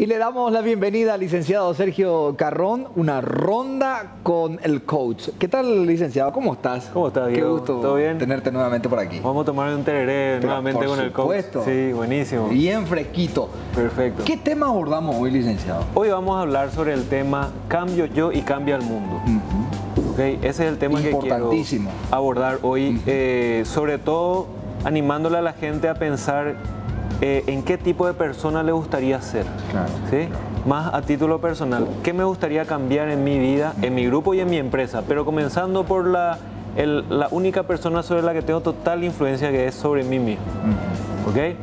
Y le damos la bienvenida al licenciado Sergio Carrón, una ronda con el coach. ¿Qué tal, licenciado? ¿Cómo estás? ¿Cómo estás, Diego? Qué gusto ¿Todo bien? tenerte nuevamente por aquí. Vamos a tomar un tereré nuevamente con el coach. Por supuesto. Sí, buenísimo. Bien fresquito. Perfecto. ¿Qué tema abordamos hoy, licenciado? Hoy vamos a hablar sobre el tema Cambio yo y cambia el mundo. Okay, ese es el tema que quiero abordar hoy, sobre todo animándole a la gente a pensar en qué tipo de persona le gustaría ser. Claro, ¿sí? claro. Más a título personal, ¿qué me gustaría cambiar en mi vida, en mi grupo y en mi empresa? Pero comenzando por la única persona sobre la que tengo total influencia, que es sobre mí mismo. ¿Okay?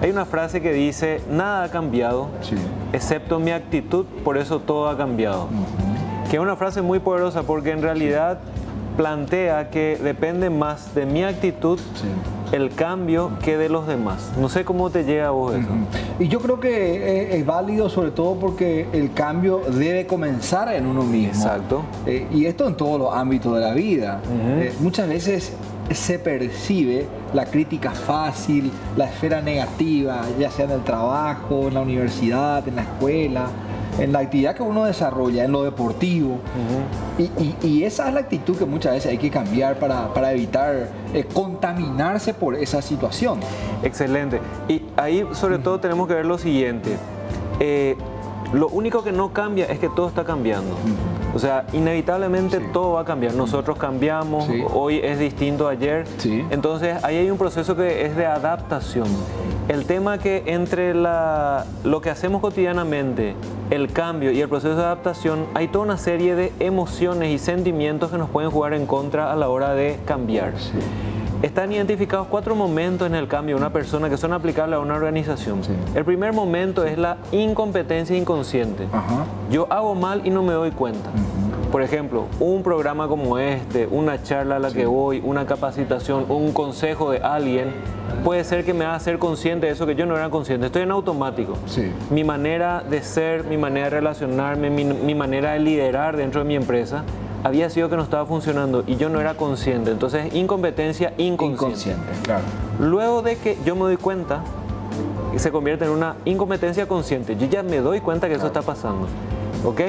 Hay una frase que dice, nada ha cambiado, Sí. excepto mi actitud, por eso todo ha cambiado. Que es una frase muy poderosa porque en realidad plantea que depende más de mi actitud, Sí. el cambio, que de los demás. No sé cómo te llega a vos eso. Y yo creo que es válido sobre todo porque el cambio debe comenzar en uno mismo. Exacto. Y esto en todos los ámbitos de la vida. Muchas veces se percibe la crítica fácil, la esfera negativa, ya sea en el trabajo, en la universidad, en la escuela, en la actividad que uno desarrolla, en lo deportivo. Y esa es la actitud que muchas veces hay que cambiar para evitar contaminarse por esa situación. Excelente. Y ahí sobre todo tenemos que ver lo siguiente. Lo único que no cambia es que todo está cambiando. O sea, inevitablemente Sí. todo va a cambiar. Nosotros cambiamos, Sí. hoy es distinto a ayer. Sí. Entonces ahí hay un proceso que es de adaptación. El tema que entre lo que hacemos cotidianamente, el cambio y el proceso de adaptación, hay toda una serie de emociones y sentimientos que nos pueden jugar en contra a la hora de cambiar. Sí. Están identificados 4 momentos en el cambio de una persona que son aplicables a una organización. Sí. El primer momento es la incompetencia inconsciente. Ajá. Yo hago mal y no me doy cuenta. Por ejemplo, un programa como este, una charla a la que voy, una capacitación, un consejo de alguien, puede ser que me haga ser consciente de eso que yo no era consciente. Estoy en automático. Sí. Mi manera de ser, mi manera de relacionarme, mi manera de liderar dentro de mi empresa había sido que no estaba funcionando y yo no era consciente. Entonces, incompetencia inconsciente. Inconsciente, claro. Luego de que yo me doy cuenta, se convierte en una incompetencia consciente. Yo ya me doy cuenta que eso está pasando. ¿Ok?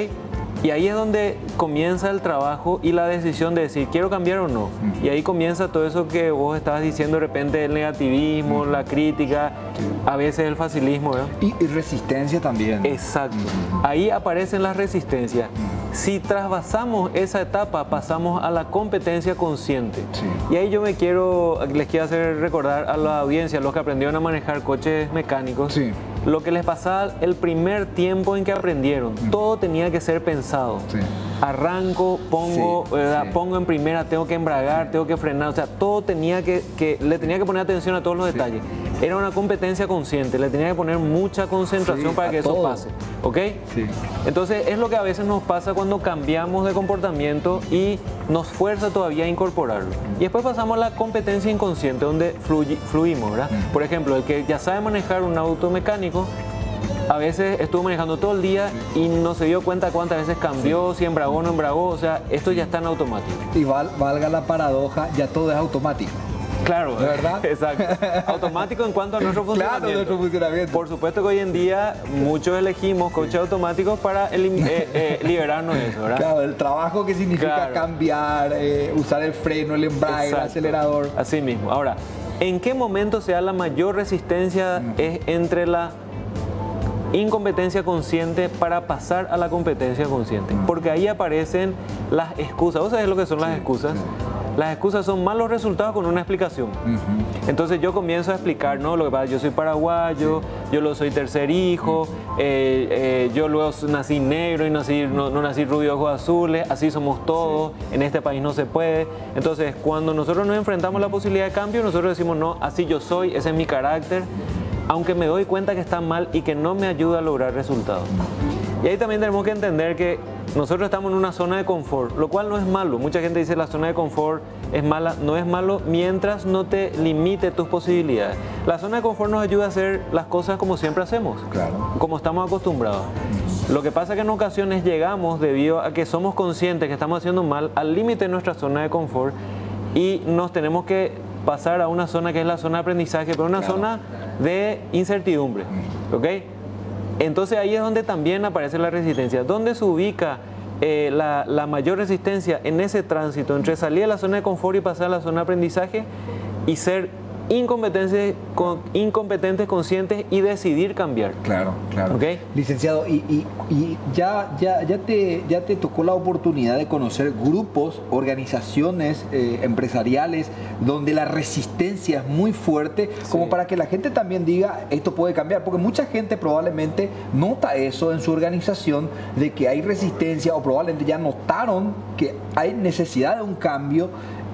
Y ahí es donde comienza el trabajo y la decisión de decir, ¿quiero cambiar o no? Y ahí comienza todo eso que vos estabas diciendo de repente, el negativismo, la crítica, a veces el facilismo, ¿verdad? Y resistencia también. Exacto. Ahí aparecen las resistencias. Si trasvasamos esa etapa, pasamos a la competencia consciente. Sí. Y ahí les quiero hacer recordar a la audiencia, los que aprendieron a manejar coches mecánicos, Sí. lo que les pasaba el primer tiempo en que aprendieron. Todo tenía que ser pensado. Sí. Arranco, pongo, Sí, ¿verdad? sí. Pongo en primera, tengo que embragar, tengo que frenar. O sea, todo tenía le tenía que poner atención a todos los detalles. Era una competencia consciente, le tenía que poner mucha concentración Sí, para a que eso todo. pase. ¿Ok? Sí. Entonces es lo que a veces nos pasa cuando cambiamos de comportamiento y nos fuerza todavía a incorporarlo. Y después pasamos a la competencia inconsciente, donde fluimos, ¿verdad? Por ejemplo, el que ya sabe manejar un auto mecánico, a veces estuvo manejando todo el día y no se dio cuenta cuántas veces cambió, si embragó o no embragó. O sea, esto ya está en automático. Y valga la paradoja, ya todo es automático. Claro, ¿De verdad? Exacto. Automático en cuanto a nuestro funcionamiento. Claro, nuestro funcionamiento. Por supuesto que hoy en día muchos elegimos coches automáticos para liberarnos de eso, ¿verdad? Claro, el trabajo que significa Claro. cambiar, usar el freno, el embrague, el Exacto. acelerador. Así mismo. Ahora, ¿en qué momento se da la mayor resistencia? Es entre la incompetencia consciente para pasar a la competencia consciente. Porque ahí aparecen las excusas. ¿Vos sabés lo que son las excusas? sí. Las excusas son malos resultados con una explicación. Entonces yo comienzo a explicar, no, lo que pasa, yo soy paraguayo, yo luego soy tercer hijo, yo luego nací negro y no nací rubio, ojos azules, así somos todos, en este país no se puede. Entonces cuando nosotros nos enfrentamos a la posibilidad de cambio, nosotros decimos, no, así yo soy, ese es mi carácter, aunque me doy cuenta que está mal y que no me ayuda a lograr resultados. Y ahí también tenemos que entender que nosotros estamos en una zona de confort, lo cual no es malo. Mucha gente dice la zona de confort es mala. No es malo mientras no te limite tus posibilidades. La zona de confort nos ayuda a hacer las cosas como siempre hacemos, Claro. como estamos acostumbrados. Lo que pasa es que en ocasiones llegamos, debido a que somos conscientes que estamos haciendo mal, al límite de nuestra zona de confort y nos tenemos que pasar a una zona que es la zona de aprendizaje, pero una Claro. zona de incertidumbre. ¿Ok? Entonces ahí es donde también aparece la resistencia. ¿Dónde se ubica la mayor resistencia en ese tránsito entre salir de la zona de confort y pasar a la zona de aprendizaje y ser incompetentes, conscientes y decidir cambiar? Claro, claro. ¿Okay? Licenciado, y ya te tocó la oportunidad de conocer grupos, organizaciones empresariales donde la resistencia es muy fuerte, como para que la gente también diga, esto puede cambiar, porque mucha gente probablemente nota eso en su organización, de que hay resistencia, o probablemente ya notaron que hay necesidad de un cambio,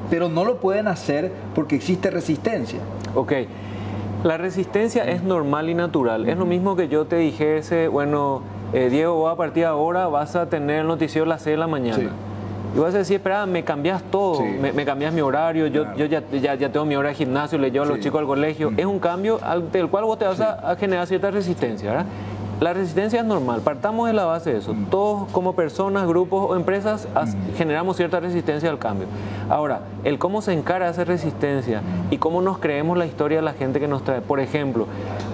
pero no lo pueden hacer porque existe resistencia. Ok, la resistencia es normal y natural. Es lo mismo que yo te dijese, bueno, Diego, vos a partir de ahora vas a tener el noticiero a las 6 de la mañana. Sí. Y vas a decir, espera, me cambias todo, sí. me cambias mi horario, claro. yo ya tengo mi hora de gimnasio, le llevo a los chicos al colegio. Es un cambio del cual vos te vas a generar cierta resistencia, ¿verdad? La resistencia es normal, partamos de la base de eso. Todos como personas, grupos o empresas generamos cierta resistencia al cambio. Ahora, el cómo se encara esa resistencia y cómo nos creemos la historia de la gente que nos trae. Por ejemplo,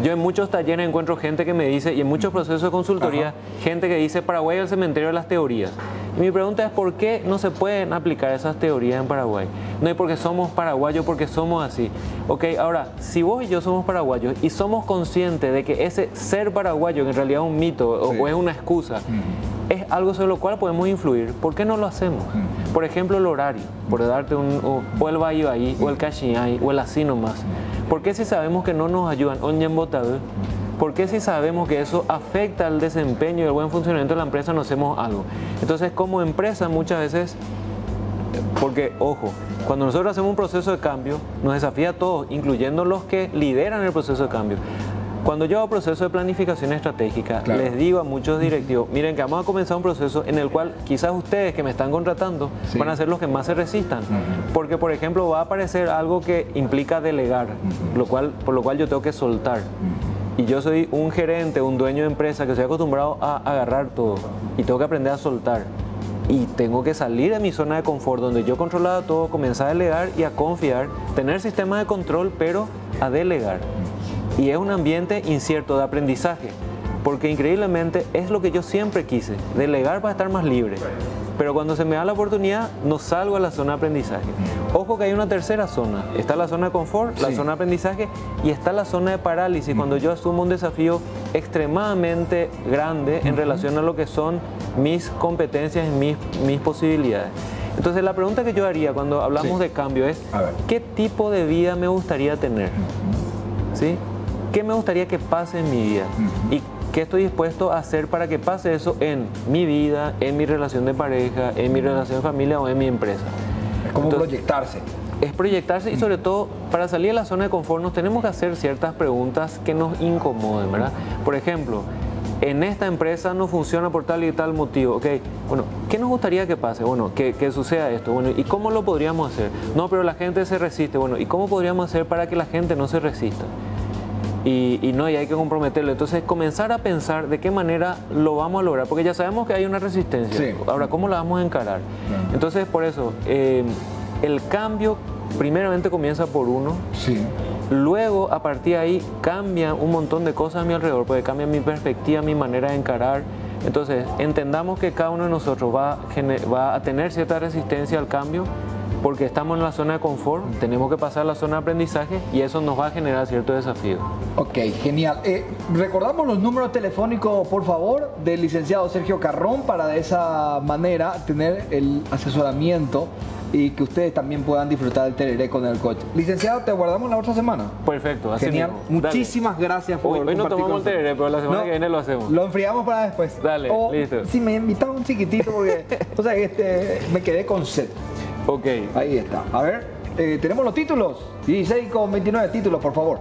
yo en muchos talleres encuentro gente que me dice, y en muchos procesos de consultoría, gente que dice Paraguay es el cementerio de las teorías. Y mi pregunta es, ¿por qué no se pueden aplicar esas teorías en Paraguay? No es porque somos paraguayos, porque somos así. Ok, ahora, si vos y yo somos paraguayos y somos conscientes de que ese ser paraguayo, que en realidad es un mito o es una excusa, es algo sobre lo cual podemos influir, ¿por qué no lo hacemos? Por ejemplo, el horario, por darte o el Bahí, o el Cachiñay, o el así nomás. ¿Por qué si sabemos que no nos ayudan? ¿Por qué si sabemos que eso afecta al desempeño y el buen funcionamiento de la empresa no hacemos algo? Entonces, como empresa muchas veces, porque, ojo, cuando nosotros hacemos un proceso de cambio, nos desafía a todos, incluyendo los que lideran el proceso de cambio. Cuando yo hago proceso de planificación estratégica, claro, les digo a muchos directivos, miren que vamos a comenzar un proceso en el cual quizás ustedes que me están contratando van a ser los que más se resistan. Porque, por ejemplo, va a aparecer algo que implica delegar, por lo cual yo tengo que soltar. Y yo soy un gerente, un dueño de empresa que estoy acostumbrado a agarrar todo y tengo que aprender a soltar. Y tengo que salir de mi zona de confort donde yo controlaba todo, comenzar a delegar y a confiar, tener sistemas de control, pero a delegar. Y es un ambiente incierto de aprendizaje, porque increíblemente es lo que yo siempre quise, delegar para estar más libre. Pero cuando se me da la oportunidad, no salgo a la zona de aprendizaje. Ojo que hay una tercera zona. Está la zona de confort, la zona de aprendizaje, y está la zona de parálisis, cuando yo asumo un desafío extremadamente grande en relación a lo que son mis competencias y mis posibilidades. Entonces la pregunta que yo haría cuando hablamos de cambio es, ¿qué tipo de vida me gustaría tener? ¿Sí? ¿Qué me gustaría que pase en mi vida? ¿Y qué estoy dispuesto a hacer para que pase eso en mi vida, en mi relación de pareja, en mi relación de familia o en mi empresa? Es como proyectarse. Es proyectarse y sobre todo para salir de la zona de confort nos tenemos que hacer ciertas preguntas que nos incomoden, ¿verdad? Por ejemplo, en esta empresa no funciona por tal y tal motivo, ok, bueno, ¿qué nos gustaría que pase? Bueno, que suceda esto, bueno, ¿y cómo lo podríamos hacer? No, pero la gente se resiste, bueno, ¿y cómo podríamos hacer para que la gente no se resista? Y hay que comprometerlo. Entonces, comenzar a pensar de qué manera lo vamos a lograr, porque ya sabemos que hay una resistencia. Ahora, ¿cómo la vamos a encarar? Entonces, por eso, el cambio primeramente comienza por uno. Luego, a partir de ahí, cambian un montón de cosas a mi alrededor, porque cambia mi perspectiva, mi manera de encarar. Entonces, entendamos que cada uno de nosotros va a tener cierta resistencia al cambio, porque estamos en la zona de confort, tenemos que pasar a la zona de aprendizaje y eso nos va a generar ciertos desafíos. Ok, genial. Recordamos los números telefónicos, por favor, del licenciado Sergio Carrón, para de esa manera tener el asesoramiento y que ustedes también puedan disfrutar del tereré con el coach. Licenciado, te guardamos la otra semana. Perfecto, así genial. Mismo. Muchísimas gracias por hoy no tomamos el tereré, pero la semana que viene lo hacemos. Lo enfriamos para después. Dale, listo. Si me invitaba un chiquitito porque o sea, me quedé con sed. Ok. Ahí está. A ver, tenemos los títulos. 16 con 29 títulos, por favor.